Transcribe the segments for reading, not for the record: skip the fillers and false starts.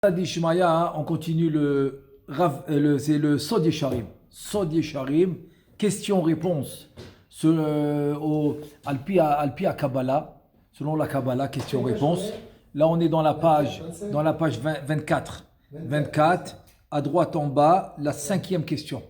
D'Ishmaïa, on continue c'est le Sod Yesharim. Sod Yesharim, question-réponse. Alpi à Kabbalah, selon la Kabbalah, question-réponse. Là, on est dans la page 24. 24, à droite en bas, la cinquième question.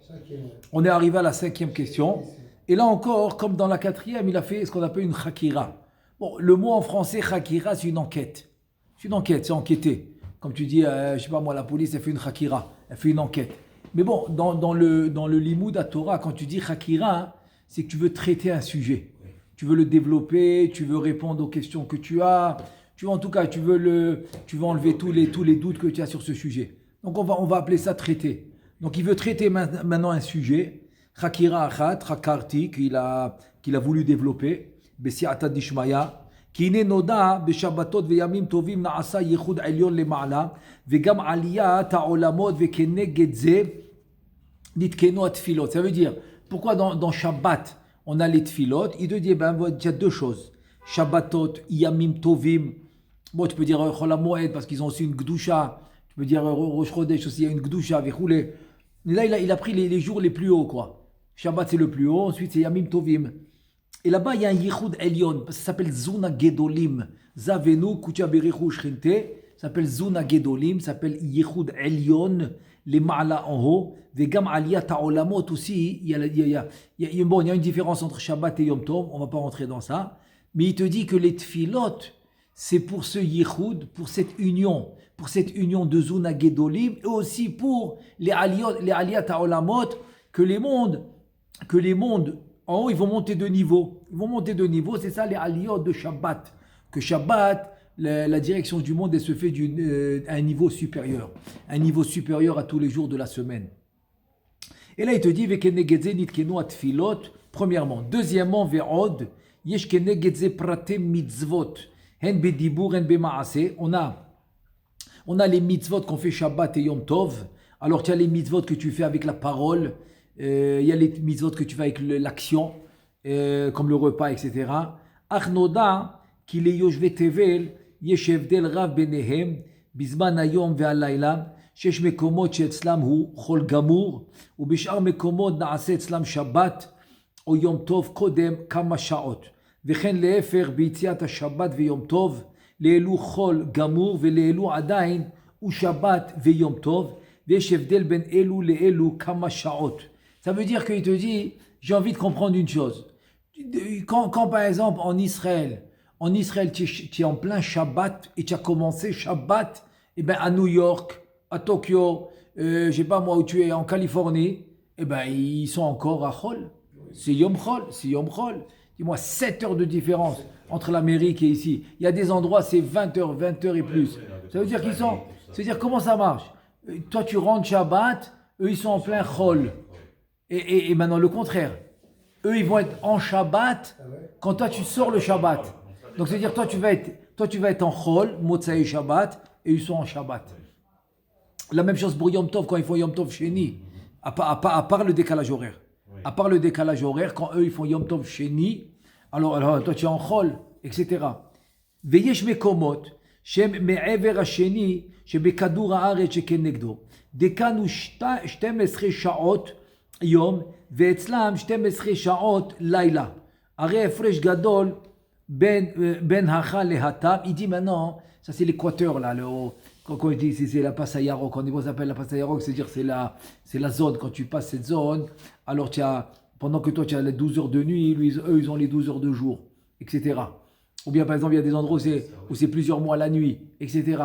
On est arrivé à la cinquième question. Et là encore, comme dans la quatrième, il a fait ce qu'on appelle une chakira. Bon, le mot en français, chakira, c'est une enquête. C'est une enquête, c'est enquêter. Comme tu dis, je sais pas moi, la police, elle fait une chakira, elle fait une enquête. Mais bon, dans le limoud à Torah, quand tu dis chakira, c'est que tu veux traiter un sujet. Tu veux le développer, tu veux répondre aux questions que tu as. En tout cas, tu veux enlever tous les doutes que tu as sur ce sujet. Donc on va appeler ça traiter. Donc il veut traiter maintenant un sujet. Chakira achat, chakarti, qu'il a voulu développer. Besi'ata dishmaya. כי הנה נודע בשבתות וימים טובים נעשה ייחוד עליון למעלה וגם עליית העולמות וכנגד זה נתקנו התפילות. Ça veut dire, pourquoi dans Shabbat on a les tfilot? Il te dit, il y a deux choses. Shabbatot, yamim tovim. Bon, tu peux dire Chol HaMoed parce qu'ils ont aussi une gdusha. Tu peux dire Rosh Chodesh aussi, il y a une gdusha. Là, il a pris les jours les plus hauts, quoi. Shabbat, c'est le plus haut. Ensuite, c'est yamim tovim. Et là-bas, il y a un Yichud Elyon, ça s'appelle Zuna Gedolim. Zavenu Kutia Berichu Shrinte, ça s'appelle Zuna Gedolim, ça s'appelle Yichud Elyon, les Ma'ala en haut. Vegam Aliyat Ha'olamot aussi, il y a une différence entre Shabbat et Yom Tov, on ne va pas rentrer dans ça. Mais il te dit que les Tfilot, c'est pour ce Yichud, pour cette union de Zuna Gedolim, et aussi pour les Aliyat Ha'olamot, que les mondes, en haut, ils vont monter de niveau. C'est ça les aliyot de Shabbat. Que Shabbat, la direction du monde, elle se fait à un niveau supérieur. Un niveau supérieur à tous les jours de la semaine. Et là, il te dit, Vekenegedze nitkenu atfilot, premièrement. Deuxièmement, Ve'od, yesh kenegedze pratem mitzvot. Hen bedibur, hen bema'ase. On a les mitzvot qu'on fait Shabbat et Yom Tov. Alors, tu as les mitzvot que tu fais avec la parole. Il y a les mitzvot que tu fais avec l'action, comme le repas, etc. Achnoda, qu'il est yoshve tevel, yesh evdel rav benehem, bizman hayom ve'alayla, shesh mekomot she'etzlam hu chol gamur, ובשאר מקומות נעשה אצלם שבת או יום טוב קודם כמה שעות. וכן להפך ביציאת השבת ויום טוב, לאלו חול גמור ולאלו עדיין הוא שבת ויום טוב, ויש הבדל בין אלו לאלו כמה שעות. Ça veut dire qu'il te dit, j'ai envie de comprendre une chose. Quand par exemple en Israël, tu es en plein Shabbat et tu as commencé Shabbat, et ben à New York, à Tokyo, je sais pas moi où tu es, en Californie, et ben ils sont encore à Chol. C'est Yom Chol. Dis-moi 7 heures de différence entre l'Amérique et ici. Il y a des endroits c'est 20 heures et plus. Ça veut dire comment ça marche? Toi tu rentres Shabbat, eux ils sont en plein Chol. Et maintenant le contraire. Eux ils vont être en Shabbat quand toi tu sors le Shabbat. Donc c'est-à-dire toi tu vas être en Chol, Motsai Shabbat, et ils sont en Shabbat. La même chose pour Yom Tov quand ils font Yom Tov Sheni, à part le décalage horaire. À part le décalage horaire, quand eux ils font Yom Tov Sheni, alors toi tu es en Chol, etc. Veyesh mekomot shem me'ever hasheni shebekadur haaretz shekenegdo. Dekanu 12 shaot יום, ואצלם 12 שעות לילה. הרי הפרש גדול בין הכה להתם. Il dit maintenant, ça c'est l'équateur là, quand je dis c'est la passe à Yarok, on appelle la passe à Yarok, c'est-à-dire c'est la zone, quand tu passes cette zone, alors pendant que toi tu as les 12 heures de nuit, eux ils ont les 12 heures de jour, etc. Ou bien par exemple il y a des endroits où c'est plusieurs mois la nuit, etc.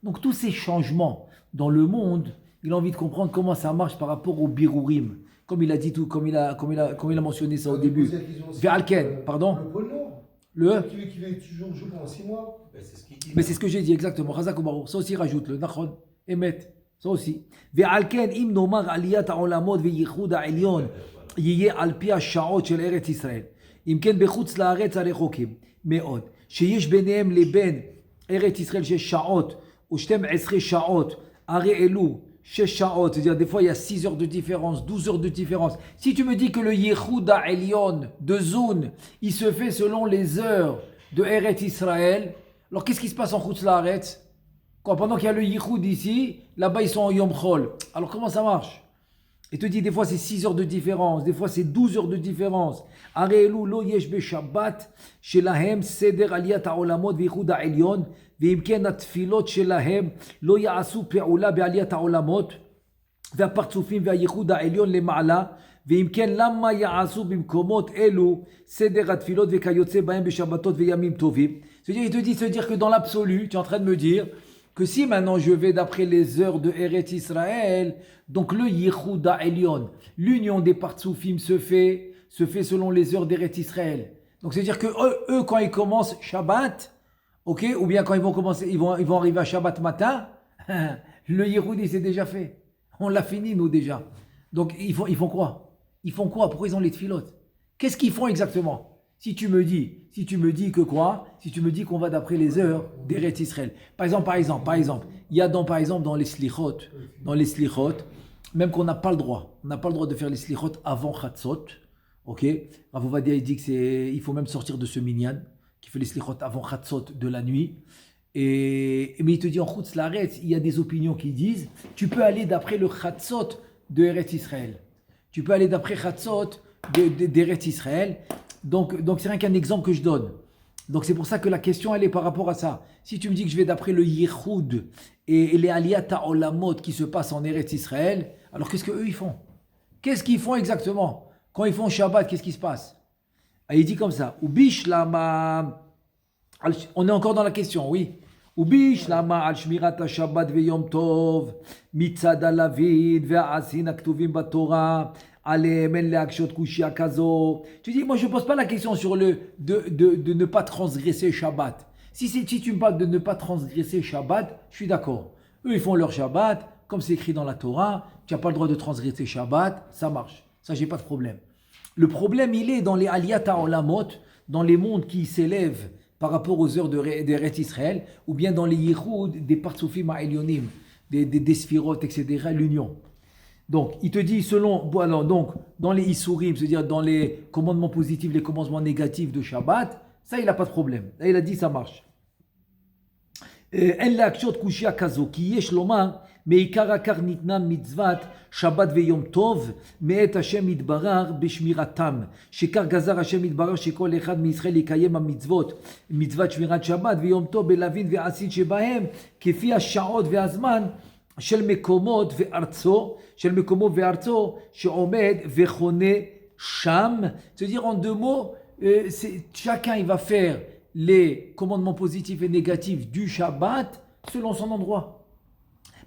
Donc tous ces changements dans le monde, il a envie de comprendre comment ça marche par rapport au birurim. Comme il a dit comme il a mentionné ça au début. Ve'alken, pardon. Le pôle Nord. Qui va toujours jouer pendant 6 mois. Mais c'est ce que j'ai dit exactement. Chazak Omarou. Ça aussi rajoute le Nachon, Emet. Ça aussi. Ve'alken im nomar aliyat ha'olamot ve'yichud ha'elyon yiyeh al pi ha'sha'ot shel Eretz Yisrael. אם כן בחוץ לארץ הרחוקים מאוד, שיש ביניהם לבין ארץ ישראל 6 שעות ו12 שעות, הרי אלו 6 sha'ot, c'est-à-dire des fois il y a 6 heures de différence, 12 heures de différence. Si tu me dis que le Yichud Elyon de Zoun, il se fait selon les heures de Eretz Israël, alors qu'est-ce qui se passe en Chutz Laaretz? Quoi, pendant qu'il y a le Yichoud ici, là-bas ils sont en Yom Chol. Alors comment ça marche? Il te dit des fois c'est 6 heures de différence, des fois c'est 12 heures de différence. Arelu lo yesh be Shabbat shelahem seder aliyat ha'olamot v'yichud ha'elyon ve'im ken atfilot shelahem lo ya'asu pe'ula be'aliyat ha'olamot והפרצופים והייחוד העליון למעלה, ואם כן למה יעשו במקומות אלו סדר התפילות וכיוצא בהם בשבתות וימים טובים. C'est-à-dire, il te dit, c'est-à-dire que dans l'absolu, tu es en train de me dire que si maintenant je vais d'après les heures de Eretz Israël, donc le Yichud Ha'elyon, l'union des Partsoufim se fait selon les heures d'Eretz Israël. Donc c'est-à-dire que eux quand ils commencent Shabbat, ok, ou bien quand ils vont commencer, ils vont arriver à Shabbat matin, le Yichud il s'est déjà fait. On l'a fini, nous, déjà. Donc, ils font quoi? Ils font quoi? Pourquoi ils ont les tfilotes? Qu'est-ce qu'ils font exactement? Si tu me dis que quoi? Si tu me dis qu'on va d'après les heures d'Eretz Israël. Par exemple, il y a dans les slichot, même qu'on n'a pas le droit. On n'a pas le droit de faire les slichot avant Chatzot. Ok? Rav Ovadia, il dit il faut même sortir de ce minyan, qui fait les slichot avant Chatzot de la nuit. Mais il te dit en Chutz Laaretz, il y a des opinions qui disent tu peux aller d'après le Chatzot de Eretz Israël. Tu peux aller d'après Chatzot d'Eretz Israël. Donc c'est rien qu'un exemple que je donne. Donc c'est pour ça que la question elle est par rapport à ça. Si tu me dis que je vais d'après le Yichud et les Aliyat HaOlamot qui se passent en Eretz Israël, alors qu'est-ce qu'eux ils font? Qu'est-ce qu'ils font exactement? Quand ils font Shabbat, qu'est-ce qui se passe? Ah, il dit comme ça. Ubish lama. On est encore dans la question, oui. וביש למה על שמירת השבת ויום טוב מצד הלווין והעשין הכתובים בתורה עליהם אין להקשות קושיה כזו. Tu dis, moi je ne pose pas la question sur le de ne pas transgresser Shabbat. Si tu me parles de ne pas transgresser Shabbat, je suis d'accord. Eux ils font leur Shabbat, comme c'est écrit dans la Torah, tu n'as pas le droit de transgresser Shabbat, ça marche. Ça j'ai pas de problème. Le problème il est dans les Aliyat HaOlamot, dans les mondes qui s'élèvent par rapport aux heures d'Eretz Israël, ou bien dans les Yichud des Partsoufim Ha'elyonim, des Sphirot, etc., l'union. Donc, il te dit donc, dans les Isurim, c'est-à-dire dans les commandements positifs, les commandements négatifs de Shabbat, ça, il n'a pas de problème. Là, il a dit, ça marche. En להקשות קושיה כזו, כי יש לומר, מעיקר הכר ניתנה מצוות שבת ויום טוב, מאת השם יתברך בשמירתם. שכך גזר השם יתברך שכל אחד מישראל יקיים המצוות, מצוות שמירת שבת ויום טוב בלווין ועשית שבהם, כפי השעות והזמן של מקומות וארצו, שעומד וחונה שם. C'est-à-dire en deux mots, chacun il va faire les commandements positifs et négatifs du Shabbat selon son endroit.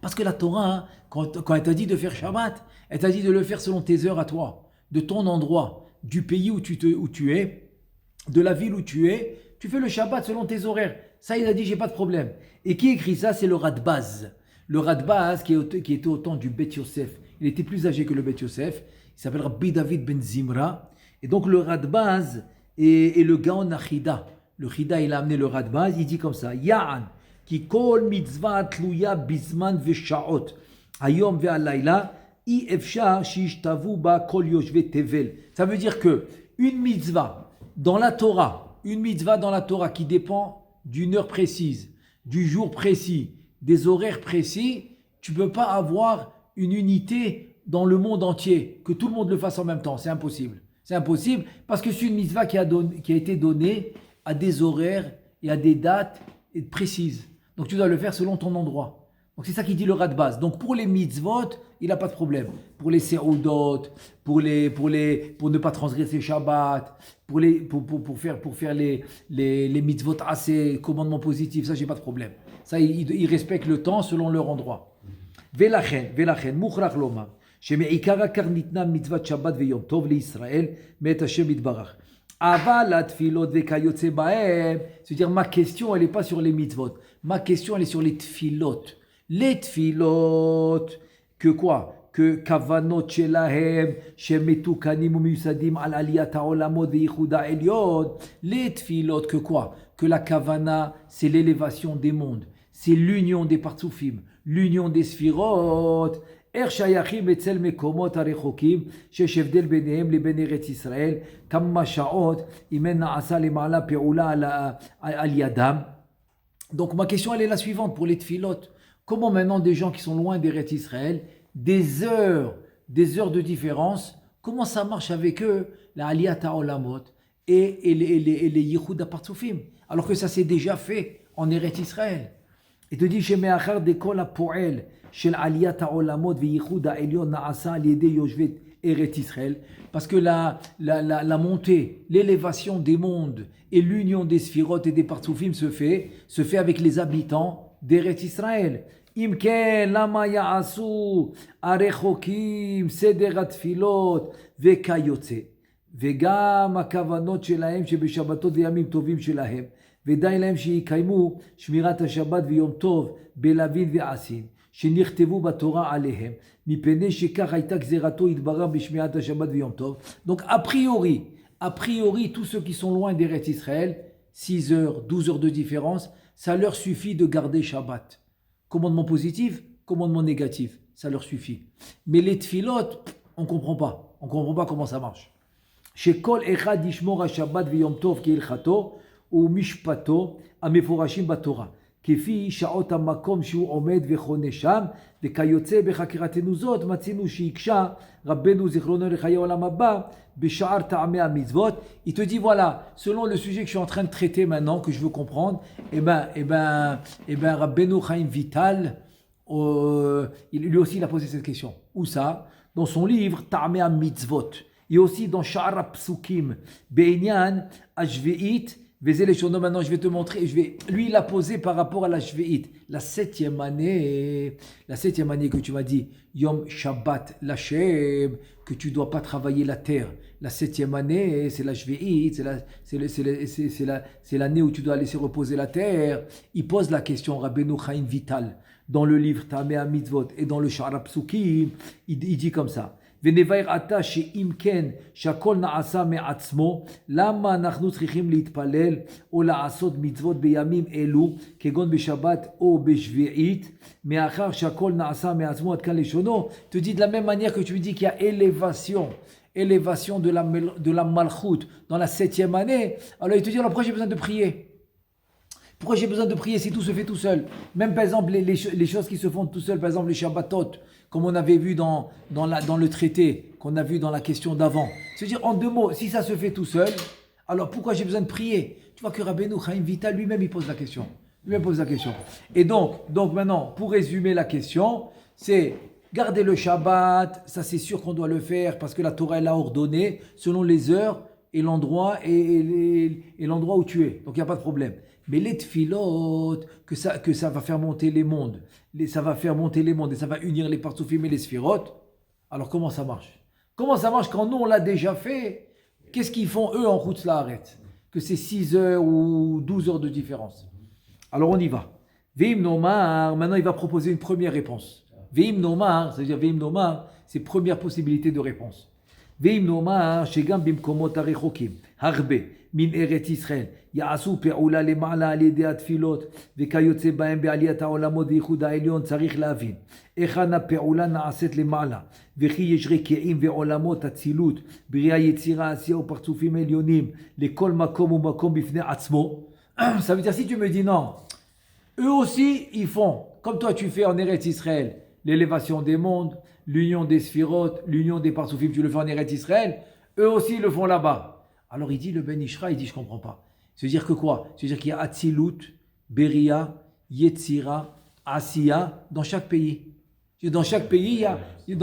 Parce que la Torah, quand elle t'a dit de faire Shabbat, elle t'a dit de le faire selon tes heures à toi, de ton endroit, du pays où tu es, de la ville où tu es, tu fais le Shabbat selon tes horaires. Ça, il a dit, j'ai pas de problème. Et qui écrit ça? C'est le Radbaz. Le Radbaz qui était au temps du Bet Yosef. Il était plus âgé que le Bet Yosef. Il s'appelle Rabbi David ben Zimra. Et donc le Radbaz est le Gaon Achida. Le Chida, il a amené le Radbaz, il dit comme ça, Ya'an, ki kol mitzvah tluya bizman v'sha'ot, hayom ve'alayla, i efshar shishtavu ba kol yoshve tevel. Ça veut dire que une mitzvah dans la Torah qui dépend d'une heure précise, du jour précis, des horaires précis, tu ne peux pas avoir une unité dans le monde entier, que tout le monde le fasse en même temps, c'est impossible. C'est impossible parce que c'est une mitzvah qui a été donnée à des horaires et à des dates précises. Donc tu dois le faire selon ton endroit. Donc c'est ça qui dit le Radbaz. Donc pour les mitzvot, il n'a pas de problème. Pour les seudot, pour ne pas transgresser Shabbat, pour faire les mitzvot assez commandements positifs, ça j'ai pas de problème. Ça il respecte le temps selon leur endroit. Velachen, mukhrach lomar. שמעיקר הכר ניתנה מצוות שבת ויום טוב לישראל מאת השם יתברך. אבל התפילות וכיוצא בהם, c'est-à-dire ma question elle n'est pas sur les mitzvot, ma question elle est sur les tfilot. Les tfilot, que quoi? Que kavanot shelahem שמתוקנים ומיוסדים על עליית העולמות וייחוד העליון. Les tfilot, que quoi? Que la kavana c'est l'élévation des mondes, c'est l'union des partsoufim, l'union des sphirot. שייכים אצל מקומות הרחוקים שיש הבדל ביניהם לבין ארץ ישראל כמה שעות אם אין נעשה למעלה פעולה על ידם Donc ma question elle est la suivante pour les tfilotes. Comment maintenant des gens qui sont loin d'Eretz Israël, des heures de différence, comment ça marche avec eux, la Aliyat HaOlamot et les Yichud HaPartzufim, alors que ça s'est déjà fait en Eretz Israël. Il te dit, Shemeachar de kol hapoel shel Aliyat HaOlamot veYichud HaElyon na'asa al yedei yoshvet Eretz Israël, parce que la montée, l'élévation des mondes et l'union des sphirotes et des partzufim se fait avec les habitants d'Eretz Israël. Imken lama ya'asu arechokim seder atfilot vekayotze vegam akavanot shelahem shebeshabbatot veyamim tovim shelahem ודי להם שיקיימו שמירת השבת ויום טוב בלווין ועשין שנכתבו בתורה עליהם מפני שכך הייתה גזירתו יתברך בשמירת השבת ויום טוב. Donc a priori tous ceux qui sont loin d'Eretz Israël, 6 heures, 12 heures de différence, ça leur suffit de garder Shabbat. Commandement positif, commandement négatif, ça leur suffit. Mais les tfilot, on comprend pas comment ça marche. שכל אחד ישמור השבת ויום טוב כהלכתו ומשפטו המפורשים בתורה, כפי שעות המקום שהוא עומד וחונה שם, וכיוצא בחקירתנו זאת מצינו שהקשה רבנו זיכרונו לחיי עולם הבא בשאר טעמי המצוות. Il te dit voilà, selon le sujet que je suis en train de traiter maintenant, que je veux comprendre, Rabbeinu Chaim Vital, lui aussi il a posé cette question. Où ça? Dans son livre Ta'amei HaMitzvot. Et aussi dans Sha'ar HaPsukim, Be'inyan HaShve'it. Maintenant, je vais te montrer. Lui, il a posé par rapport à la Shve'it, la septième année que tu m'as dit, Yom Shabbat Lashem, que tu ne dois pas travailler la terre. La septième année, c'est la Shve'it, c'est l'année où tu dois laisser reposer la terre. Il pose la question, Rabbeinu Chaim Vital, dans le livre Ta'amei HaMitzvot et dans le Sha'ar HaPsukim, il dit comme ça. ונבהר עתה שאם כן שהכל נעשה מעצמו, למה אנחנו צריכים להתפלל או לעשות מצוות בימים אלו, כגון בשבת או בשביעית, מאחר שהכל נעשה מעצמו עד כאן לשונו. Tu dis de la même manière que tu me dis qu'il y a élévation de la malchoute dans la septième année, alors il te dit alors pourquoi j'ai besoin de prier? Pourquoi j'ai besoin de prier si tout se fait tout seul? Même par exemple les choses qui se font tout seul, par exemple les Shabbatot, comme on avait vu dans le traité, qu'on a vu dans la question d'avant. C'est-à-dire en deux mots, si ça se fait tout seul, alors pourquoi j'ai besoin de prier? Tu vois que Rabbeinu Chaim Vital lui-même il pose la question. Et donc maintenant, pour résumer la question, c'est garder le Shabbat, ça c'est sûr qu'on doit le faire parce que la Torah elle a ordonné selon les heures et l'endroit où tu es. Donc il n'y a pas de problème. Mais les tfilot, que ça va faire monter les mondes, et ça va unir les partzufim et les sphirotes. Alors comment ça marche? Comment ça marche quand nous on l'a déjà fait? Qu'est-ce qu'ils font eux en Chutz La'aretz? Que c'est 6 heures ou 12 heures de différence. Alors on y va. Veim nomar, maintenant il va proposer une première réponse. Veim nomar, c'est-à-dire Veim nomar, c'est première possibilité de réponse. Veim nomar, shegam bimkomot harechokim, harbe. מן ארץ ישראל, יעשו פעולה למעלה על ידי התפילות, וכיוצא בהם בעליית העולמות וייחוד העליון, צריך להבין. היכן הפעולה נעשית למעלה, וכי יש רקיעים ועולמות אצילות, בריאה יצירה, עשייה ופרצופים עליונים, לכל מקום ומקום בפני עצמו. Ça veut dire si tu me dis non, eux aussi ils font, comme toi tu fais en Eretz Israël, l'élévation des mondes, l'union des sphirotes, l'union des partzufim, tu le fais en Eretz Israël, eux aussi ils le font là-bas. Alors il dit, le Ben Ishra, il dit, je ne comprends pas. C'est-à-dire que quoi? C'est-à-dire qu'il y a Atzilut, Beria, Yetzira, Asiya dans chaque pays. Dans chaque pays, il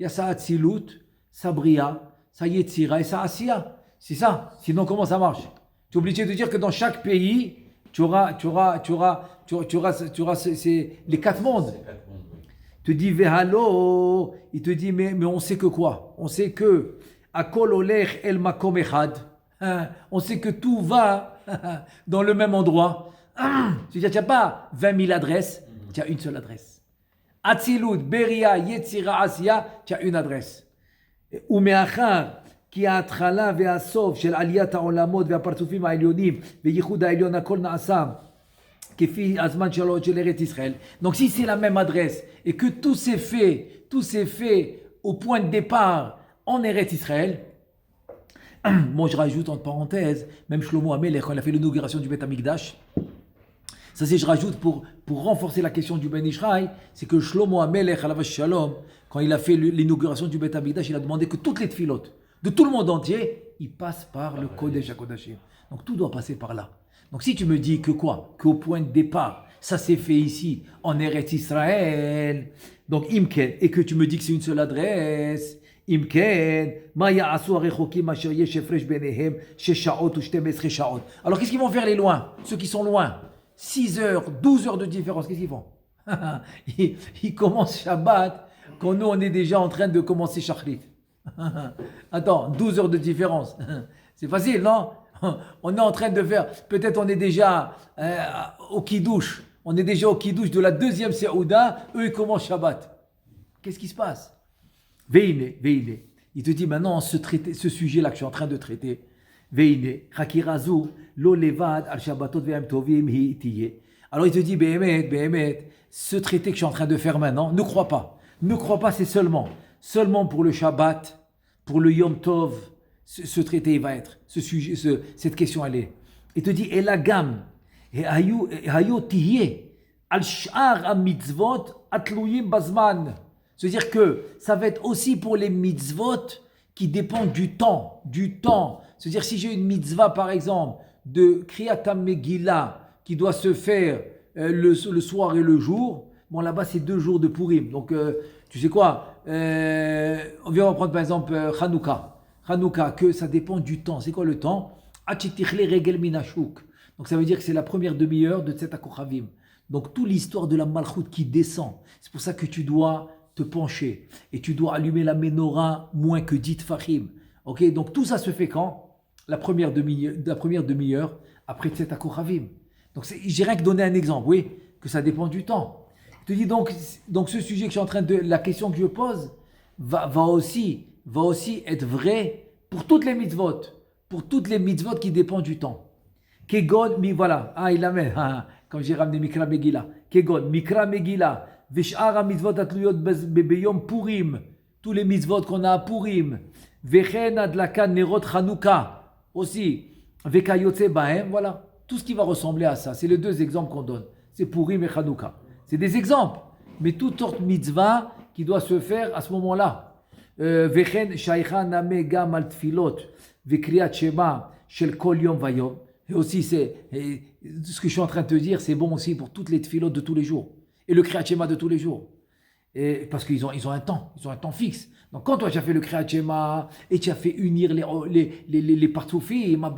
y a sa Atzilut, sa Bria, sa Yetzira et sa Asiya. C'est ça. Sinon, comment ça marche? Tu es obligé de dire que dans chaque pays, tu auras les 4 mondes. Il te dit, Vehalo, il te dit, mais on sait que quoi? On sait que Akol olech el makom echad. On sait que tout va dans le même endroit. C'est-à-dire, tu n'as pas 20 000 adresses, tu as une seule adresse. Atzilut, Beria, Yetzira, Asiya, tu as une adresse. Umeachar, כי ההתחלה והסוף של עליית העולמות והפרצופים העליונים וייחוד העליון הכל נעשה כפי הזמן של ארץ ישראל. Donc si c'est la même adresse et que tout s'est fait au point de départ en Eretz Israël. Moi je rajoute entre parenthèses, même Shlomo Amelech, quand il a fait l'inauguration du Beth Amikdash, Ça, c'est je rajoute pour renforcer la question du Ben Ishraï, c'est que Shlomo HaMelech, alav shalom, quand il a fait l'inauguration du Beth Amikdash, il a demandé que toutes les tfilotes de tout le monde entier, ils passent par le Kodesh HaKodashim. Donc tout doit passer par là. Donc si tu me dis que quoi? Qu'au point de départ, ça s'est fait ici, en Eretz Israël, donc Imken, et que tu me dis que c'est une seule adresse, Imken, Maya Asu Arechokim Asher Yesh Efresh Benehem, Sheshaot ou Shtemesre Shaot. Alors qu'est-ce qu'ils vont faire les loin? Ceux qui sont loin, 6 heures, 12 heures de différence, qu'est-ce qu'ils font? Ils commencent Shabbat quand nous on est déjà en train de commencer Shachrit. Attends, 12 heures de différence. C'est facile, non? On est en train de faire, peut-être on est déjà au Kiddush. On est déjà au Kiddush de la deuxième Seouda. Eux, ils commencent Shabbat. Qu'est-ce qui se passe? Veine. Il te dit maintenant, ce sujet-là que je suis en train de traiter. Veine. Chakirazu, lo levad, al Shabbatot ve'am tovim hi tiye. Alors il te dit, Behemet, ce traité que je suis en train de faire maintenant, ne crois pas. Ne crois pas, c'est seulement pour le Shabbat, pour le Yom Tov, ce traité il va être, ce sujet, cette question elle est. Il te dit, Elagam, hayo tiye, al sh'ar ha mitzvot atluyim bazman. C'est-à-dire que ça va être aussi pour les mitzvot qui dépendent du temps. C'est-à-dire si j'ai une mitzvah par exemple de Kriyat Megillah qui doit se faire le soir et le jour, bon là-bas c'est 2 jours de Purim. Donc tu sais quoi, on va prendre par exemple Hanouka, que ça dépend du temps. C'est quoi le temps? Donc ça veut dire que c'est la première demi-heure de Tzet HaKochavim. Donc toute l'histoire de la Malchut qui descend. C'est pour ça que tu dois te pencher et tu dois allumer la menorah moins que 10 Fahim. Ok, donc tout ça se fait quand? La première demi-heure après Tzet HaKochavim. Donc j'ai rien que donné un exemple, oui, que ça dépend du temps. Je te dis donc ce sujet que je suis en train de, la question que je pose va aussi être vrai pour toutes les mitzvot qui dépendent du temps. Kegon, voilà, il amène, comme j'ai ramené Mikra Megillah. Kegon, Mikra Megillah, Vesh'ara mitzvot atluyot beyom Purim, tous les mitzvot qu'on a à Purim, Vechen adlakan nerot Chanukah, aussi, Vekayotze bahem, voilà, tout ce qui va ressembler à ça. C'est les 2 exemples qu'on donne, c'est Purim et Chanukah. C'est des exemples, mais toute autre mitzvah qui doit se faire à ce moment-là. Vechen shaykha name gam al tfilot vekriyat shema shel kol yom vayom. Et aussi, ce que je suis en train de te dire, c'est bon aussi pour toutes les tfilot de tous les jours. Et le kriyat shema de tous les jours. Et parce qu'ils ont un temps fixe. Donc quand toi tu as fait le kriyat shema et tu as fait unir les partoufi, ma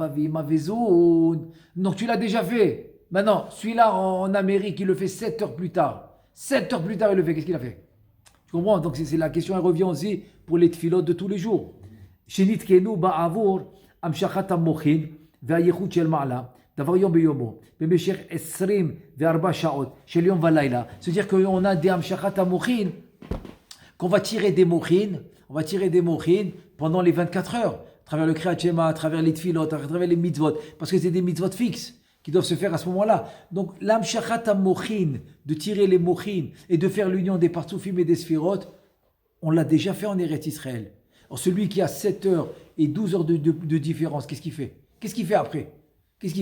vezoun, donc tu l'as déjà fait. Maintenant, celui-là en Amérique, il le fait 7 heures plus tard. 7 heures plus tard, il le fait. Qu'est-ce qu'il a fait? Tu comprends? Donc c'est la question, elle revient aussi pour les tfilot de tous les jours. Shenitkenu ba'avur amshachat amochin ve'ayichut shel ma'ala davar yom beyomo b'meshech 24 sha'ot shel yom v'layla. C'est-à-dire qu'on a des amshachat amochin qu'on va tirer des mochin, pendant les 24 heures, à travers le kriyat shema, à travers les tfilot, à travers les mitzvot, parce que c'est des mitzvot fixes qui doivent se faire à ce moment-là. Donc, l'amshachat amochin, de tirer les mochin et de faire l'union des partsoufim et des sphirot, on l'a déjà fait en Eretz Israël. Alors, celui qui a 7 heures et 12 heures de différence, qu'est-ce qu'il fait? Qu'est-ce qu'il fait après?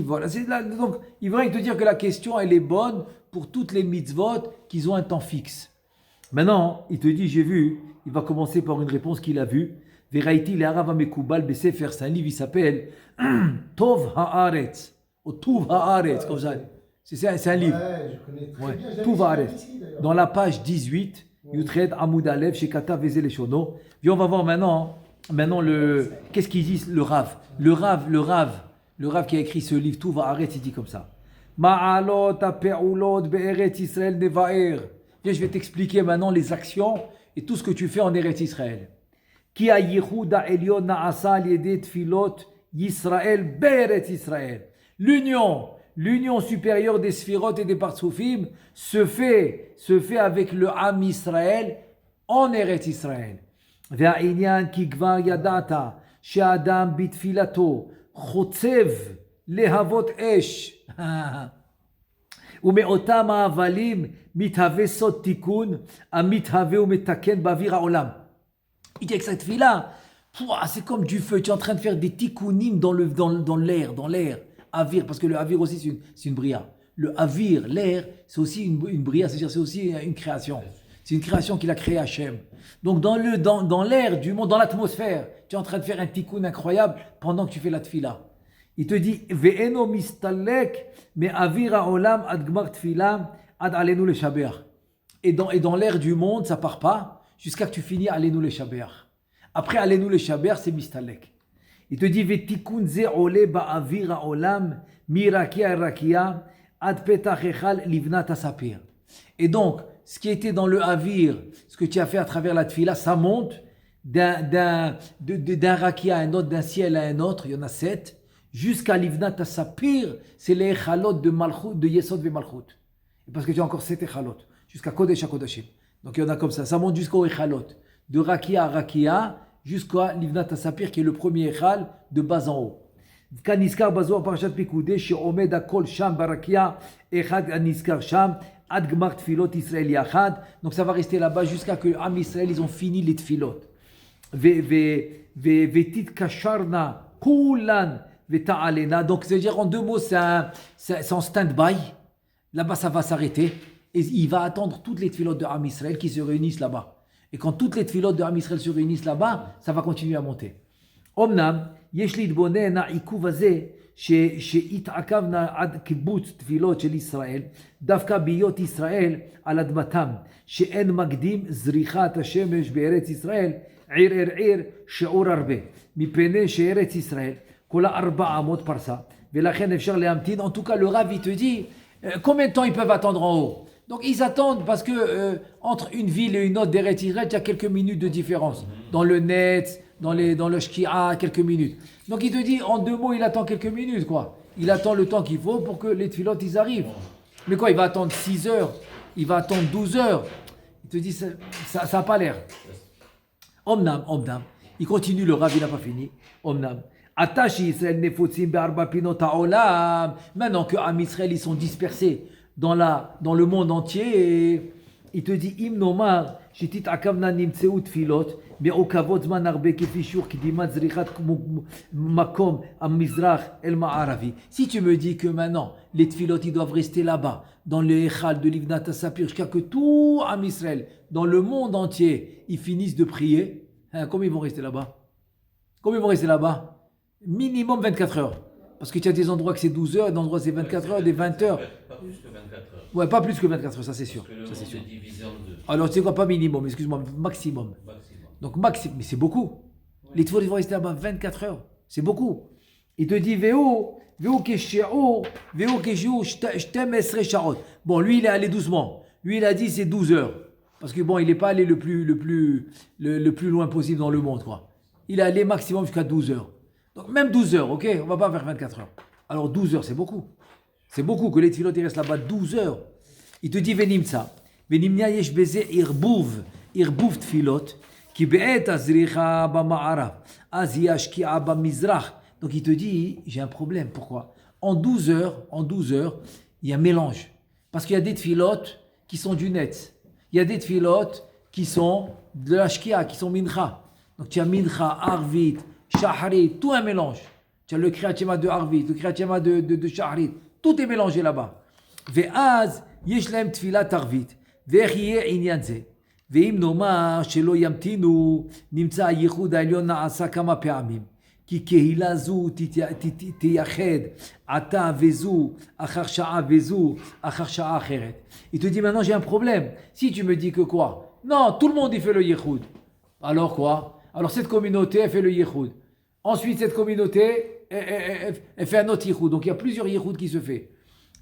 Voilà, donc, il va te dire que la question, elle est bonne pour toutes les mitzvot qui ont un temps fixe. Maintenant, il te dit, j'ai vu, il va commencer par une réponse qu'il a vue. Veraiti le Harav HaMekubal Besefer, c'est un livre, il s'appelle Tov Haaretz. Au Tuv Haaretz, comme ça. C'est un livre. Ouais, je connais très bien. Tuv Haaretz. Dans la page 18, Yutred Amoud Alev, Shekata Vezel Eshono. Puis on va voir maintenant qu'est-ce qu'il dit le Rav. Le Rav qui a écrit ce livre, Tuv Haaretz, il dit comme ça. Ma'alot ha'pe'ulot be'eretz Israël nevaer. Viens, je vais t'expliquer maintenant les actions et tout ce que tu fais en Eretz Israël. Ki ha'yichud ha'elyon na'asa al yedei tfilot Yisraël be'eretz Israël. L'union supérieure des Sphirot et des Partsoufim se fait avec le Am Israël en Eretz Israël. Ve'a'inyan ki kvar yadata she'adam bitfilato chotzev lehavot esh ume'otam ha'avalim mithave sod tikun amithave u'metaken ba'avir ha'olam. Il dit que cette fille-là, c'est comme du feu. Tu es en train de faire des tikkunim dans l'air. Avir, parce que le avir aussi c'est une bria. Le avir, l'air, c'est aussi une bria, c'est-à-dire c'est aussi une création. C'est une création qu'il a créée Hachem. Donc dans l'air du monde, dans l'atmosphère, tu es en train de faire un tikkun incroyable pendant que tu fais la tfila. Il te dit ve'eno mistalek me avira olam ad gmar tfila ad alenu le shabeach. Et dans l'air du monde, ça part pas jusqu'à que tu finis alenu le shabeach. Après alenu le shabeach, c'est mistalek. Il te dit ve'tikun ze ole ba'avira olam mirakia rakia ad petach echal livnat asapir. Et donc, ce qui était dans le avir, ce que tu as fait à travers la tfila, ça monte d'un rakia à un autre, d'un ciel à un autre, il y en a 7, jusqu'à l'ivnat sapir, c'est les echalot de Malchut, de Yesod ve Malchut. Parce que tu as encore 7 echalot, jusqu'à Kodesh HaKodashim. Donc il y en a comme ça monte jusqu'au echalot, de rakia à rakia, jusqu'à l'ivnat sapir, qui est le premier echal, de bas en haut. כנזכר בזוהר פרשת פיקודי שעומד הכל שם ברקיע אחד הנזכר שם עד גמר תפילות ישראל יחד. Donc ça va rester là-bas jusqu'à que Am Israël ils ont fini les tfilot. ותתקשרנה כולן ותעלנה. Donc c'est-à-dire en deux mots c'est en stand-by. Là-bas ça va s'arrêter et il va attendre toutes les tfilot de Am Israël qui se réunissent là-bas. Et quand toutes les tfilot de Am Israël se réunissent là-bas, ça va continuer à monter. אמנם יש להתבונן העיכוב הזה שהתעכבנה עד קיבוץ תפילות של ישראל דווקא בהיות ישראל על אדמתם שאין מקדים זריחת השמש בארץ ישראל עיר עיר שיעור הרבה מפני שארץ ישראל כולה 400 פרסה ולכן אפשר להמתין. En tout cas le Rav il te dit combien de temps ils peuvent attendre en haut. Donc ils attendent parce que entre une ville et une autre d'Eretz Israël il y a quelques minutes de différence dans le net, dans le shkia, quelques minutes. Donc il te dit, en deux mots, il attend quelques minutes, quoi. Il attend le temps qu'il faut pour que les tfilotes, ils arrivent. Mais quoi, il va attendre 6 heures, il va attendre 12 heures. Il te dit, ça n'a pas l'air. Omnam, il continue, le Rav, il n'a pas fini. Omnam. Atashi Israël nefotzim be'arba pinot ha'olam. Maintenant que Am Israël, ils sont dispersés dans le monde entier, et il te dit, im nomar, shitit akavna nimtseu tfilot, מעוכבות זמן הרבה כפי שיעור קדימת זריחת מקום המזרח אל מערבי. Si tu me dis que maintenant les tfilot ils doivent rester là-bas dans le echal de l'ivnat sapir jusqu'à que tout Am Israël dans le monde entier ils finissent de prier, combien ils vont rester là-bas? Minimum 24 heures. Parce que tu as des endroits que c'est 12 heures, des endroits c'est 24 heures, des 20 heures. Pas plus que 24 heures. Ouais, pas plus que 24 heures, ça c'est sûr. Parce que le Ça, c'est monde sûr. est divisé en deux. Alors tu sais quoi, pas minimum, excuse-moi, maximum. Donc maximum, mais c'est beaucoup. Les tfilot ils vont rester là-bas 24 heures. C'est beaucoup. Il te dit Veo keshi'o, shtem esre sha'ot. Bon, lui il est allé doucement. Lui il a dit c'est 12 heures. Parce que bon, il n'est pas allé le plus loin possible dans le monde, quoi. Il est allé maximum jusqu'à 12 heures. Donc même 12 heures, ok, on va pas faire 24 heures. Alors 12 heures, c'est beaucoup. C'est beaucoup que les tfilot ils restent là-bas 12 heures. Il te dit Venimtsa. Venimnia yesh beze irbuv tfilot. Qui be'et azricha ba'ma'arav, az yashki'a ba'mizrach. Donc il te dit, j'ai un problème. Pourquoi? En 12 heures, il y a un mélange. Parce qu'il y a des tfilotes qui sont du net. Il y a des tfilotes qui sont de la shkia, qui sont mincha. Donc tu as mincha, arvit, shahrit, tout un mélange. Tu as le kriyat shema de arvit, le kriyat shema de shahrit. Tout est mélangé là-bas. Ve'az yesh lahem tfilat arvit. Ve'ech yeh inyan ze. ואם נאמר שלא ימתינו, נמצא הייחוד העליון נעשה כמה פעמים. כי קהילה זו תייחד עתה וזו, אחר שעה וזו, אחר שעה אחרת. Il te dit maintenant j'ai un problème. Si tu me dis que quoi? Non, tout le monde il fait le yichoud. Alors quoi? Alors cette communauté elle fait le yichoud. Ensuite cette communauté elle fait un autre yichoud. Donc il y a plusieurs yichoud qui se fait.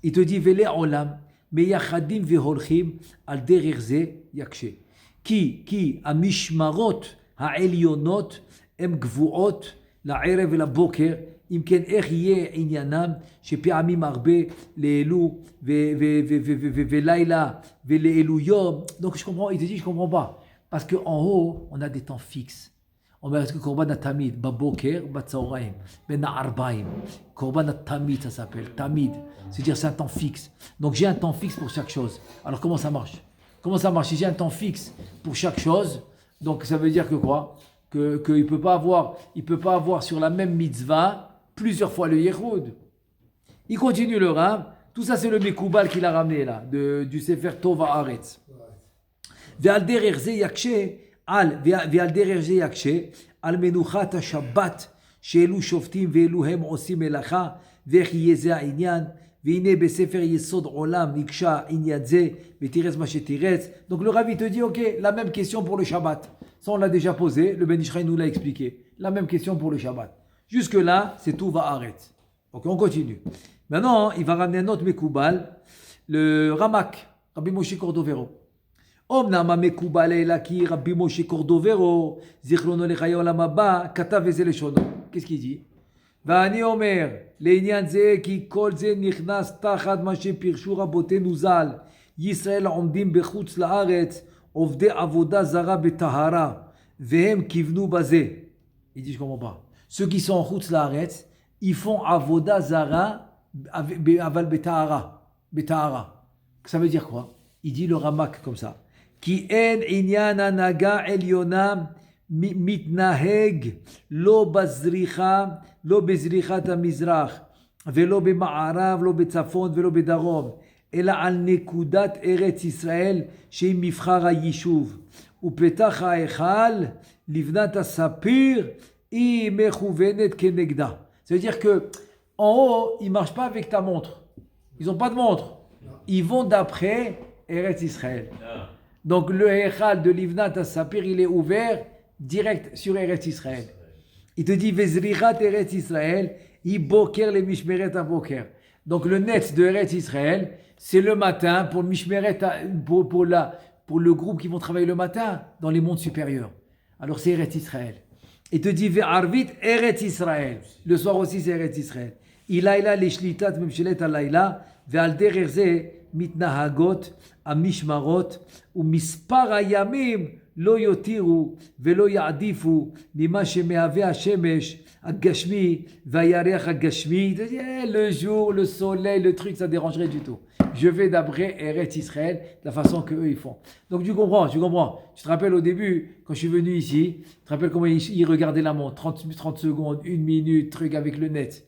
Il te dit vele olam meyachadim veholchim al derer ze yakshe. כי המשמרות העליונות הן גבוהות לערב ולבוקר, אם כן איך יהיה עניינם שפעמים הרבה לאלו ולילה ולאלו יום. Donc je comprends, il te dit je comprends pas, parce qu'en haut on a des temps fixes. On va dire que Korban Tamid, Baboker, Batsaoraim, Ben Arbaim. Korban Tamid, ça s'appelle, Tamid. C'est-à-dire c'est un temps fixe. Donc j'ai un temps fixe pour chaque chose. Alors comment ça marche? Si j'ai un temps fixe pour chaque chose, donc ça veut dire que quoi? Qu'il peut pas avoir sur la même mitzvah plusieurs fois le yichoud. Il continue le Rav, Tout ça, c'est le Mekoubal qu'il a ramené là, du Sefer Tov Haaretz. ועל דרך זה יקשה ועל דרך זה יקשה על מנוחת השבת שאלו שופטים ואלו הם עושים מלאכה ואיך יהיה זה העניין והנה בספר יסוד עולם נקשה עניין זה ותירץ מה שתירץ. Donc le Rabbi te dit ok, la même question pour le Shabbat, ça on l'a déjà posé, le Ben Ishraï nous l'a expliqué, la même question pour le Shabbat. Jusque là c'est tout va arrêter. Ok, on continue. Maintenant il va ramener un autre Mekoubal, le Ramak, Rabbi Moshe Cordovero. אמנם המקובל אלא כי רבי משה קורדוברו, זיכרונו לחיי עולם הבא, כתב איזה לשונו. qu'est-ce qu'il dit? ואני אומר, לעניין זה כי כל זה נכנס תחת מה שפירשו רבותינו ז"ל, ישראל עומדים בחוץ לארץ, עובדי עבודה זרה בטהרה, והם כיוונו בזה. Il dit, je comprends pas. Ceux qui sont en חוץ לארץ, ils font עבודה זרה, אבל בטהרה. בטהרה. Ça veut dire quoi? Il dit le Ramak comme ça. כי אין עניין הנהגה עליונה מתנהג לא בזריחה, לא בזריחת המזרח, ולא במערב, לא בצפון ולא בדרום, אלא על נקודת ארץ ישראל שהיא מבחר היישוב. ופתח ההיכל לבנת הספיר היא מכוונת כנגדה. Ça veut dire que en haut, ils ne marchent pas avec ta montre. Ils n'ont pas de montre. Ils vont d'après Eretz Israël. Donc le Echal de Livnat Sapir, il est ouvert direct sur Eretz Israël. Il te dit Vezrichat Eretz Israël, Iboker le Mishmeret Aboker. Donc le net de Eretz Israël, c'est le matin pour Mishmeret, pour le groupe qui vont travailler le matin dans les mondes supérieurs. Alors c'est Eretz Israël. Il te dit Ve'arvit Eretz Israël. Le soir aussi c'est Eretz Israël. Ilayla le Shlitat Memshelet Alayla, Ve'al derer ze מתנהגות המשמרות ומספר הימים לא יותירו ולא יעדיפו ממה שמהווה השמש הגשמי והירח הגשמי. Le jour, le soleil, le truc, ça dérangerait du tout. Je vais d'après Eretz Israël, de la façon qu'eux ils font. Donc tu comprends. Tu te rappelles au début, quand je suis venu ici, tu te rappelles comment ils regardaient la montre, 30 secondes, 1 minute, truc avec le net.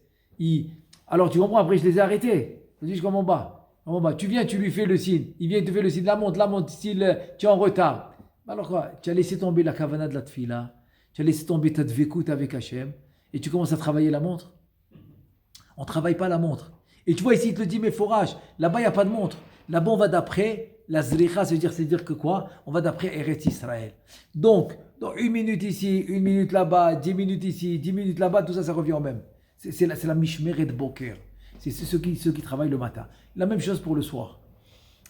Alors tu comprends, après je les ai arrêtés. Je dis, je comprends pas. Oh bah, tu viens, tu lui fais le signe. Il vient, il te fait le signe. La montre, style, tu es en retard. Alors quoi? Tu as laissé tomber la kavana de la tfila. Tu as laissé tomber ta dvekout avec Hachem. Et tu commences à travailler la montre. On ne travaille pas la montre. Et tu vois ici, il te dit, mais forage, là-bas, il n'y a pas de montre. Là-bas, on va d'après la zricha, c'est-à-dire que quoi? On va d'après Eretz Israël. Donc, dans 1 minute ici, 1 minute là-bas, 10 minutes ici, 10 minutes là-bas, tout ça, ça revient au même. C'est la mishmeret boker. C'est ceux qui travaillent le matin. La même chose pour le soir.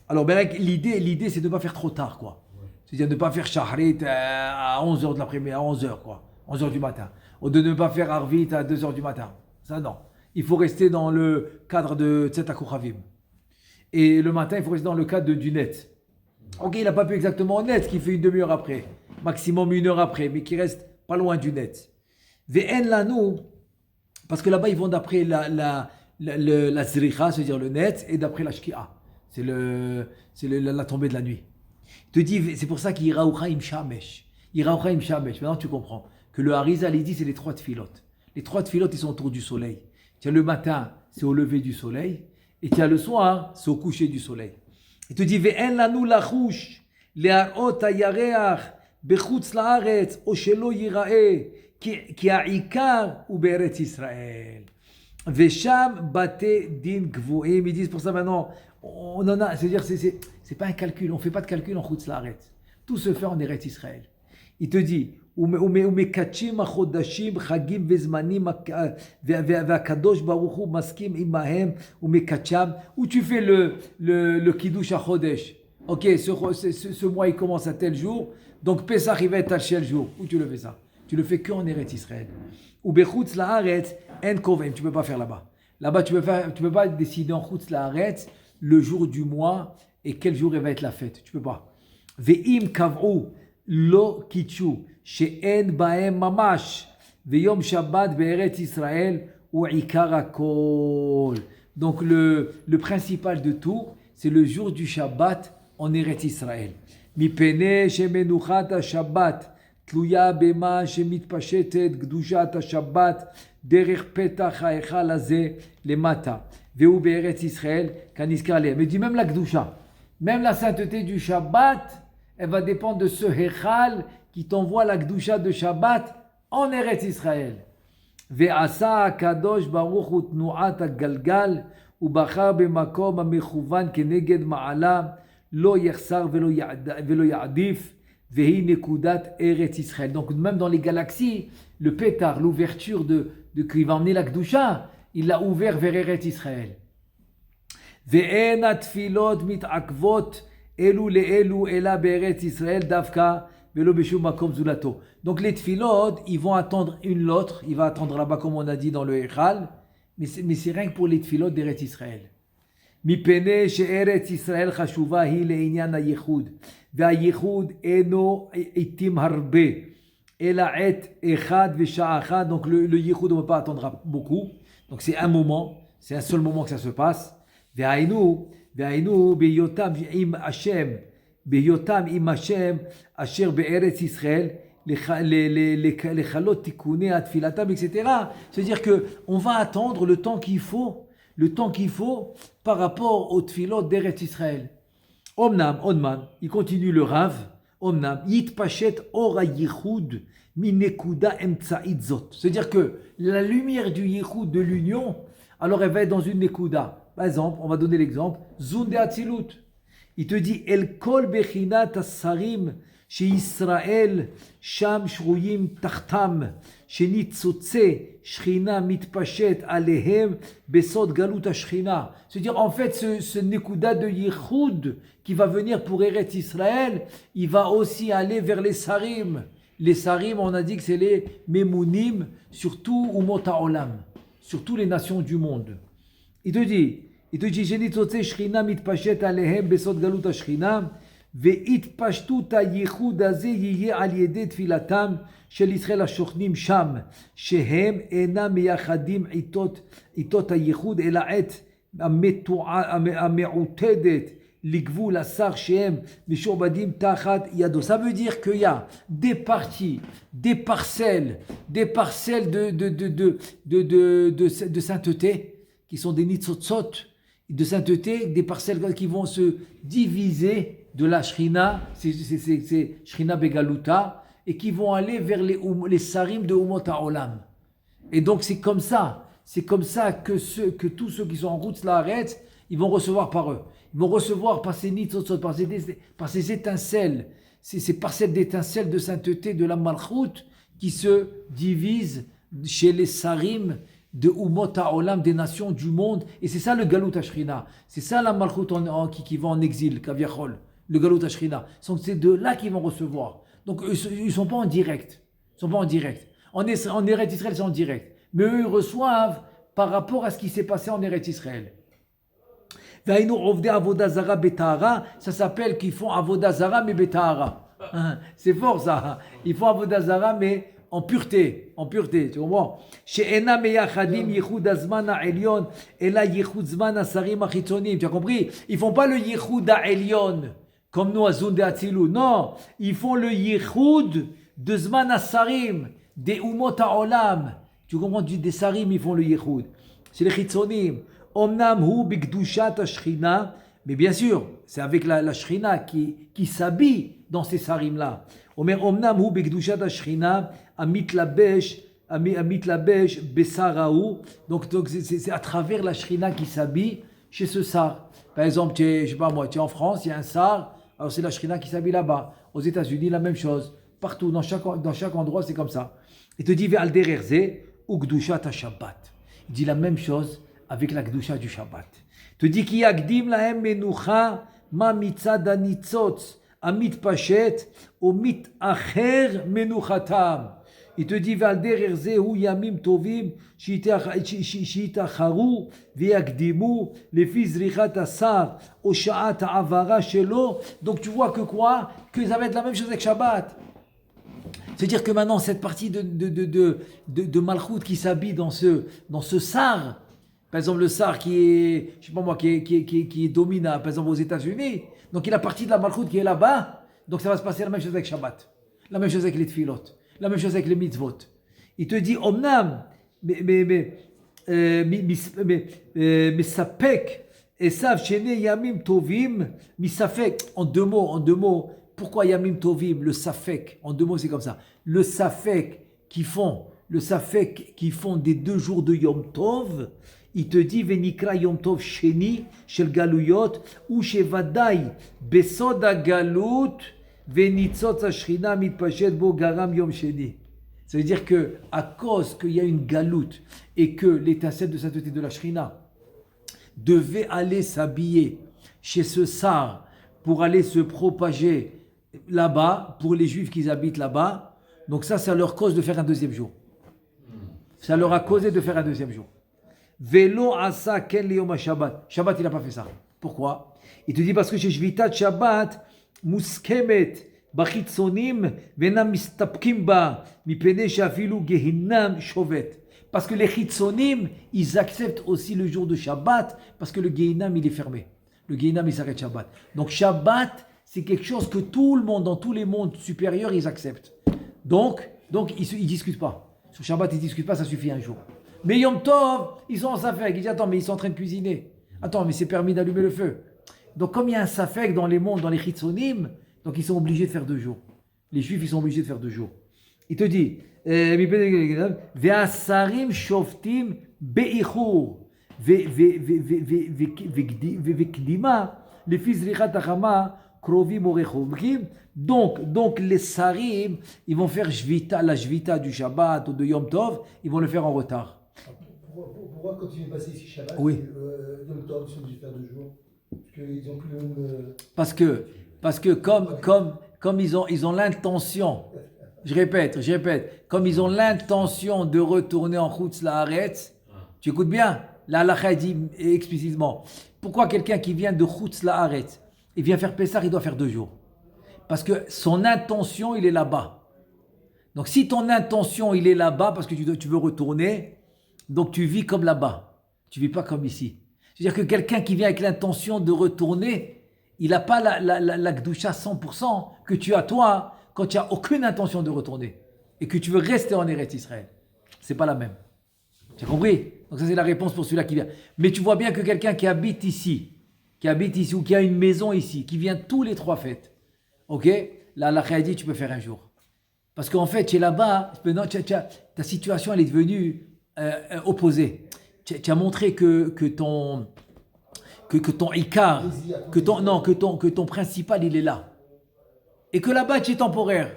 Alors, ben, l'idée, c'est de ne pas faire trop tard, quoi. C'est-à-dire de ne pas faire shahrit à 11h de l'après-midi, à 11h, quoi. 11h du matin. Ou de ne pas faire arvit à 2h du matin. Ça, non. Il faut rester dans le cadre de Tzeta Kochavim. Et le matin, il faut rester dans le cadre du net. Ok, il n'a pas pu exactement au net, qui fait une demi-heure après. Maximum 1 heure après, mais qui reste pas loin du net. Ve'en lanu, parce que là-bas, ils vont d'après la zricha, c'est-à-dire le net, et d'après la shki'a, c'est la tombée de la nuit. Il te dit, c'est pour ça qu'il ira im shamesh. Maintenant tu comprends que le Harizal, il dit, c'est les 3 tfilotes. Les 3 tfilotes, ils sont autour du soleil. Tu as le matin, c'est au lever du soleil, et tu as le soir, c'est au coucher du soleil. Il te dit, ve'en lanu lachush, le'arot hayareach, bechutz la'aretz, o shelo yira'eh, ki ha'ikar u be'eretz Israël. Vesham bate din gvouim. Ils disent pour ça maintenant, on en a, c'est-à-dire c'est pas un calcul, on fait pas de calcul en chutz la'aretz. Tout se fait en Eretz Israël. Il te dit, umekachim achodashim chagim vezmanim ve'akadosh baruch hu maskim imahem umekacham. Où tu fais le kiddush achodesh. Ok, ce mois il commence à tel jour, donc Pesach il va être à tel jour. Où tu le fais ça? Tu le fais que en Eretz Israël. Ou bechutz la'aretz en kovem, tu peux pas faire là-bas. Là-bas, tu peux pas décider en chutz la'aretz le jour du mois et quel jour il va être la fête. Tu peux pas. Ve'im kav'u lo kitchu she'en ba'em mamash ve'yom shabbat be'eretz Israël ou ikar hakol. Donc le principal de tout, c'est le jour du Shabbat en Eretz Israël. Mipene shemenuchat ha-Shabbat תלויה במה שמתפשטת קדושת השבת derer petach ha'echal hazeh lemata, ve'hu be'eretz Israël kaniskar lehem. Mais dit même la Kedusha, même la sainteté du Shabbat, elle va dépendre de ce Hechal qui t'envoie la Kedusha de Shabbat en Eretz Israël. Ve'asa hakadosh baruch hu tnu'at hagalgal ובחר במקום המכוון כנגד מעלה, לא יחסר ולא יעדיף, והיא נקודת ארץ ישראל. Donc même dans les galaxies, le pétard, l'ouverture qui va emmener la Kedusha, il l'a ouvert vers Eretz Israël. ואין התפילות מתעכבות אלו לאלו אלא בארץ ישראל דווקא ולא בשום מקום זולתו. Donc les tfilot, ils vont attendre une l'autre, il va attendre là-bas comme on a dit dans le Echal, mais c'est rien que pour les tfilot d'Eretz Israël. מפני שארץ ישראל חשובה היא לעניין הייחוד, והייחוד אינו עתים הרבה, אלא עת אחד ושעה אחת. Donc le ייחוד on ne peut pas attendre beaucoup, donc c'est un moment, c'est un seul moment que ça se passe. והיינו בהיותם עם השם אשר בארץ ישראל לכלות תיקוני התפילתם, etc. C'est-à-dire qu'on va attendre le temps qu'il faut par rapport aux tfilot d'Eretz Israël. Omnam, il continue le Rav, Omnam, yitpashet or ha-yichud minekuda emtsa'it zot. C'est-à-dire que la lumière du yichud, de l'union, alors elle va être dans une nekuda. Par exemple, on va donner l'exemple, Zun de Hatzilut. Il te dit, El kol bechinat as-sarim שישראל שם שרויים תחתם, שניצוצי שכינה מתפשט עליהם בסוד גלות השכינה. C'est-à-dire, en fait, ce nekuda de Yichud qui va venir pour Eretz Israël, il va aussi aller vers les sarim. Les sarim, on a dit que c'est les memounim, surtout Umot ha'olam, surtout les nations du monde. Il te dit, שניצוצי שכינה מתפשט עליהם בסוד גלות השכינה, והתפשטות הייחוד הזה יהיה על ידי תפילתם של ישראל השוכנים שם, שהם אינם מייחדים עיתות הייחוד, אלא עת המעוטדת לגבול השר שהם משועבדים תחת ידו. Ça veut dire qu'il y a des parties, des parcelles de sainteté qui sont des nitzotzot de sainteté, des parcelles qui vont se diviser de la Shrina, c'est Shrina Begaluta, et qui vont aller vers les sarim de Umot HaOlam. Et donc c'est comme ça que tous ceux qui sont en route Laaretz, ils vont recevoir par eux. Ils vont recevoir par ces nitzotzot, par ces étincelles, ces parcelles d'étincelles de sainteté de la Malchut qui se divisent chez les sarim de Umot HaOlam, des nations du monde. Et c'est ça le Galut HaShrina. C'est ça la Malchut qui va en exil, Kaviachol. Le Galut HaShrina. C'est de là qu'ils vont recevoir. Donc ils ne sont pas en direct. En Eretz Israël, c'est en direct. Mais eux, ils reçoivent par rapport à ce qui s'est passé en Eretz Israël. Ça s'appelle qu'ils font Avodazara mais Betahara. C'est fort ça. Ils font Avodazara mais en pureté, tu comprends? שאינם מייחדים ייחוד הזמן העליון, אלא ייחוד זמן השרים החיצוניים. Tu as compris? Ils font pas le ייחוד העליון, comme nous à Zun de Hatzilut. Non, ils font le ייחוד de זמן השרים, des umot ha'olam. Tu comprends? Des sarim, ils font le ייחוד. C'est les חיצוניים. אמנם הוא בקדושת השכינה, mais bien sûr, c'est avec la Shrina qui s'habille dans ces sarim-là. אמנם הוא בקדושת השכינה, המתלבש בסראו. Donc c'est à travers la Shrina qui s'habille chez ce sar. Par exemple, tu es en France, il y a un sar, alors c'est la Shrina qui s'habille là-bas. Aux États-Unis, la même chose. Partout, dans chaque endroit, c'est comme ça. Il te dit Ve'al dererze ou Kedushat ha-Shabbat. Il dit la même chose avec la Kedusha du Shabbat. Il te dit Ki yagdim lahem menucha ma mitzad hanitzotz המתפשט ומתאחר מנוחתם. Il te dit ועל דרך זה הוא ימים טובים שיתאחרו ויקדימו לפי זריחת השר או שעת העברה שלו. Donc tu vois que quoi? Que ça va être la même chose avec Shabbat. C'est-à-dire que maintenant cette partie de Malchut qui s'habille dans ce sar, par exemple le sar qui est, je sais pas moi, qui domine par exemple aux États-Unis, donc il a partie de la Malchut qui est là-bas, donc ça va se passer la même chose avec Shabbat, la même chose avec les tfilot, la même chose avec les mitzvot. Il te dit, Omnam, Misapek, Esav, Shene, Yamim, Tovim, Misafek. En deux mots. Pourquoi Yamim, Tovim, le Safek? En deux mots, c'est comme ça. Le Safek qui font des 2 jours de Yom Tov, il te dit Venikra Yom Tov Sheni, Shel Galuyot, ou Shevadai, Besoda Galut, Venitzot Ashrina, Mitpachet Bo Garam Yom Sheni. Ça veut dire que, à cause qu'il y a une galoute et que l'étincelle de sainteté de la Shrina devait aller s'habiller chez ce Sar pour aller se propager là-bas, pour les Juifs qui habitent là-bas, donc ça leur cause de faire un deuxième jour. Ça leur a causé de faire un deuxième jour. Velo asa ken liyom Shabbat. Shabbat, il n'a pas fait ça. Pourquoi? Il te dit parce que chez Shvitat Shabbat, muskemet bachitzonim venam mistapkim ba mipene shafilu gehinam shovet. Parce que les chitzonim, ils acceptent aussi le jour de Shabbat parce que le gehinam, il est fermé. Le gehinam, il s'arrête Shabbat. Donc Shabbat, c'est quelque chose que tout le monde, dans tous les mondes supérieurs, ils acceptent. Donc ils ne discutent pas. Sur Shabbat, ils ne discutent pas, ça suffit un jour. Mais Yom Tov, ils sont en safek. Ils disent, attends, mais ils sont en train de cuisiner. Attends, mais c'est permis d'allumer le feu. Donc, comme il y a un safek dans les mondes, dans les chitzonim, donc ils sont obligés de faire 2 jours. Les Juifs, ils sont obligés de faire 2 jours. Il te dit, Ve'asarim shoftim be'ichur ve'kdima lefi zrichat hachama krovim orechov. Donc les sarim, ils vont faire la Shvita du Shabbat ou de Yom Tov, ils vont le faire en retard. Pourquoi quand tu viens passer ici Shabbat, oui. Yom Tov, ils sont obligés de faire 2 jours? Parce qu'ils ont plus le même... Parce que comme ils ont l'intention, je répète, comme ils ont l'intention de retourner en Chutz La'aretz, tu écoutes bien, la halakha dit explicitement, pourquoi quelqu'un qui vient de Chutz La'aretz, il vient faire Pessah, il doit faire 2 jours? Parce que son intention, il est là-bas. Donc si ton intention, il est là-bas, parce que tu veux retourner, donc tu vis comme là-bas. Tu ne vis pas comme ici. C'est-à-dire que quelqu'un qui vient avec l'intention de retourner, il n'a pas la Gdusha 100% que tu as toi, quand tu n'as aucune intention de retourner. Et que tu veux rester en Eretz Israël. Ce n'est pas la même. Tu as compris? Donc ça c'est la réponse pour celui-là qui vient. Mais tu vois bien que quelqu'un qui habite ici, ou qui a une maison ici, qui vient tous les 3 fêtes, ok, là, la dit tu peux faire un jour. Parce qu'en fait, tu es là-bas, ta situation elle est devenue opposée. Tu as montré que ton ikar, que ton principal, il est là. Et que là-bas, tu es temporaire.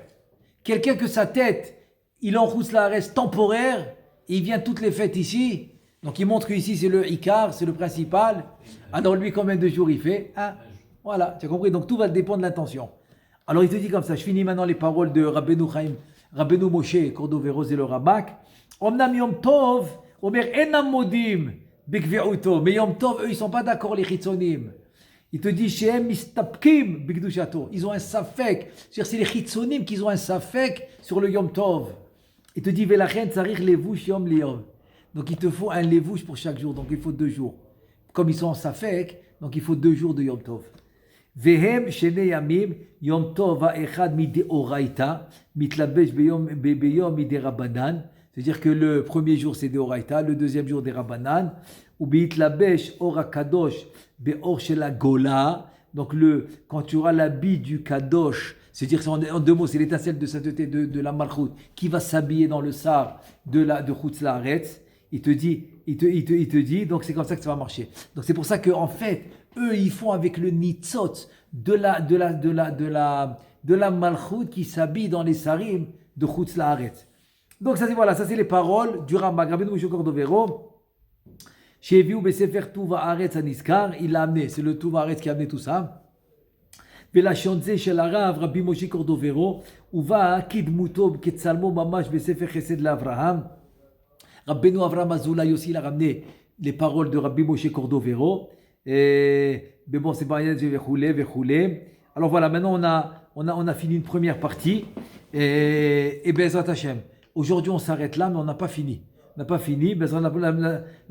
Quelqu'un que sa tête, il enrousse la reste temporaire, et il vient toutes les fêtes ici. Donc il montre qu'ici, c'est le ikar, c'est le principal. Alors lui, combien de jours il fait? Voilà, tu as compris? Donc tout va dépendre de l'intention. Alors il te dit comme ça, je finis maintenant les paroles de Rabbeinu Moshe, Cordovero et le Ramak. Omnam Yom Tov, Omer Enam Modim, Bikve'uto. Mais Yom Tov, eux, ils ne sont pas d'accord, les Chitzonim. Il te dit, Shehem Mistapkim, Bikdushato. Ils ont un safek. C'est-à-dire, c'est les Chitzonim qui ont un safek sur le Yom Tov. Il te dit, Velachen Tzarir Levush Yom Liyom. Donc il te faut un Levush pour chaque jour. Donc il faut 2 jours. Comme ils sont en safek, donc il faut 2 jours de Yom Tov. Vehem shene yamim yom tov ha'echad mideoraita mitlabesh beyom miderabanan. C'est-à-dire que le premier jour c'est deoraita, le deuxième jour des rabanan. Ou mitlabesh or kadosh beor shel gola. Donc quand tu auras l'habit du kadosh, c'est-à-dire en 2 mots, c'est l'étincelle de sainteté de la malchut qui va s'habiller dans le sar de Chutz La'aretz. Il te dit, donc c'est comme ça que ça va marcher. Donc c'est pour ça que en fait, eux, ils font avec le nitzot de la malchut qui s'habille dans les sarim de Chutz La'aretz. Donc ça c'est les paroles du Rambam. Rabbeinu Moshe Cordovero, Sheviu besefer Tuva Haaretz Aniskar, il l'a amené. C'est le Tuva Haaretz qui a amené tout ça. ולשון זה של הרב רבי משה קורדוברו הובא כדמותו כצלמו ממש בספר חסד לאברהם. Rabbeinu Avraham Azoulay aussi, il a ramené les paroles de Rabbi Moshe Cordovero. Mais bon, c'est pas rien, alors voilà, maintenant on a fini une première partie. Et Bezrat Hashem. Aujourd'hui, on s'arrête là, mais on n'a pas fini. La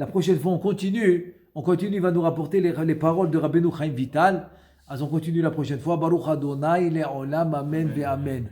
prochaine fois, on continue. Il va nous rapporter les paroles de Rabbeinu Chaim Vital. On continue la prochaine fois. Baruch Adonai, Le'olam, Amen, Ve'amen.